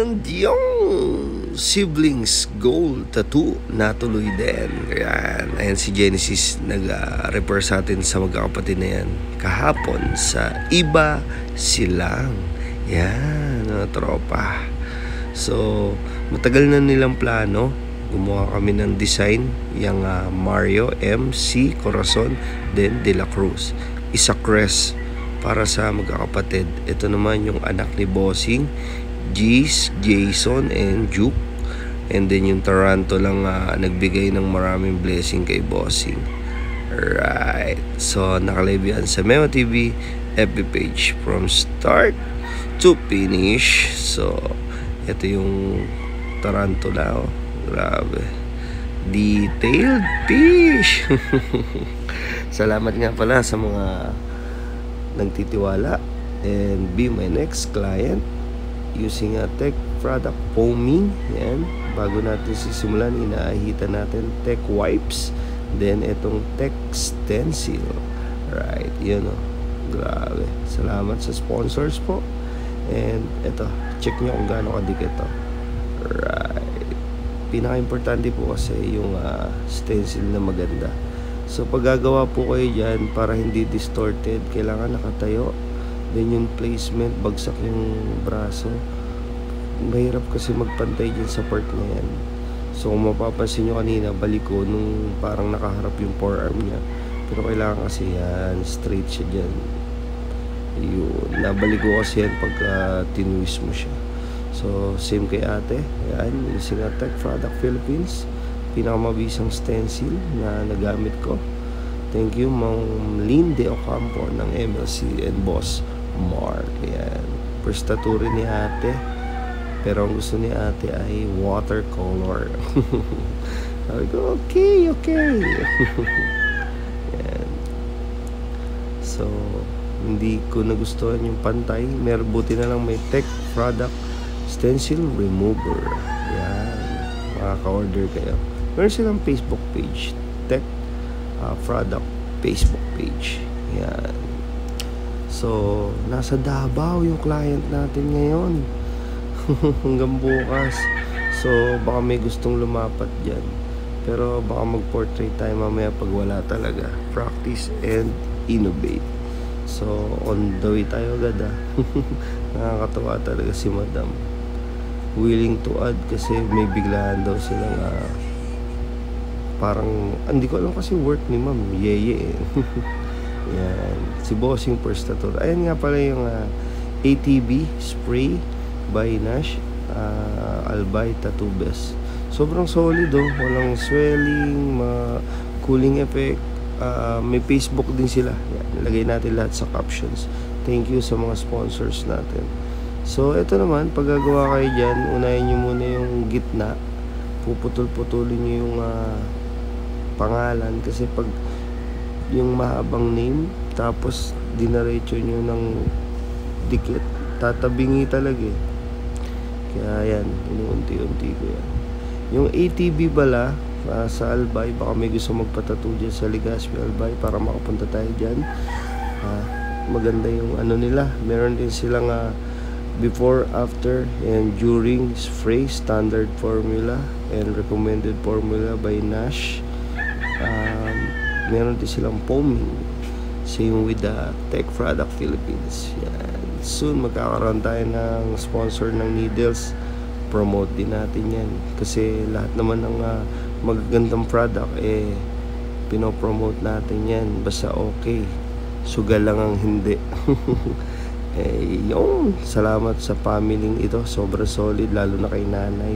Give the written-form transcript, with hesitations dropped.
And yung siblings gold tattoo natuloy din. Ayan si Genesis nag-refer sa atin sa magkakapatid na yan kahapon sa Iba Silang. Yan, mga tropa. So, matagal na nilang plano. Gumawa kami ng design yung Mario MC Corazon then De La Cruz. Isa crest para sa magkakapatid. Ito naman yung anak ni Bossing, G's, Jason, and Juke. And then yung Taranto lang nagbigay ng maraming blessing kay Bossing. Alright. So, nakalive yan sa Memo TV FB page from start to finish. So, ito yung Tarantula. Oh. Grabe. Detailed fish. Salamat nga pala sa mga nagtitiwala and be my next client using a tech product foaming. Yan. Bago natin sisimulan, inaahita natin tech wipes. Then, itong tech stencil. Right. Yun o. Grabe. Salamat sa sponsors po. And ito, check nyo kung gaano kadikit to. Right. Pinaka-importante po kasi yung stencil na maganda. So pag gagawa po kayo dyan, para hindi distorted, kailangan nakatayo. Then yung placement, bagsak yung braso. Mahirap kasi magpantay dyan sa part na yan. So kung mapapansin nyo kanina, baliko nung parang nakaharap yung forearm niya. Pero kailangan kasi yan, straight siya dyan. Yun, nabaliko kasi yan pag tinwist mo siya. So, same kay ate. Ayan, using a Tech Product Philippines. Pinakamabisang stencil na nagamit ko. Thank you, Ma'am Linde Ocampo ng MLC and Boss Mark. Ayan. First tattoo rin ni ate. Pero ang gusto ni ate ay watercolor. Sabi ko, okay. Ayan. So, hindi ko nagustuhan yung pantay. Buti na lang may Tech Product stencil remover. Yan, makaka-order kayo. Meron silang Facebook page, Tech Product Facebook page. Yan. So, nasa Davao yung client natin ngayon. Hanggang bukas. So, baka may gustong lumapat dyan. Pero baka mag-portrait tayo mamaya pag wala talaga. Practice and innovate. So, on the way tayo agad Nakakatawa talaga si Madam. Willing to add kasi may biglaan daw silang parang, hindi ko alam kasi work ni Ma'am Yeye Yan. Si Bossing first tattoo. Ayan nga pala yung ATB spray by Nash Albay Tattoo Best. Sobrang solid walang swelling, cooling effect. May Facebook din sila. Yan. Lagay natin lahat sa captions. Thank you sa mga sponsors natin. So, ito naman, pag gagawa kayo dyan, unahin nyo muna yung gitna. Puputol-putulin nyo yung pangalan. Kasi pag yung mahabang name, tapos dinaretso nyo ng dikit, tatabingi talaga Kaya yan, inuunti-unti ko yan. Yung ATB bala, sa Albay, baka may gusto magpatattoo dyan sa Legazpi Albay para makapunta tayo dyan. Maganda yung nila. Meron din silang before, after, and during spray, standard formula and recommended formula by Nash. Meron din silang foaming. Same with the Tech Product Philippines. Yan. Soon magkakaroon tayo ng sponsor ng needles. Promote din natin yan. Kasi lahat naman ng magagandang product pinopromote natin yan. Basta okay. Sugal lang ang hindi. Yung salamat sa family ito, sobrang solid, lalo na kay nanay.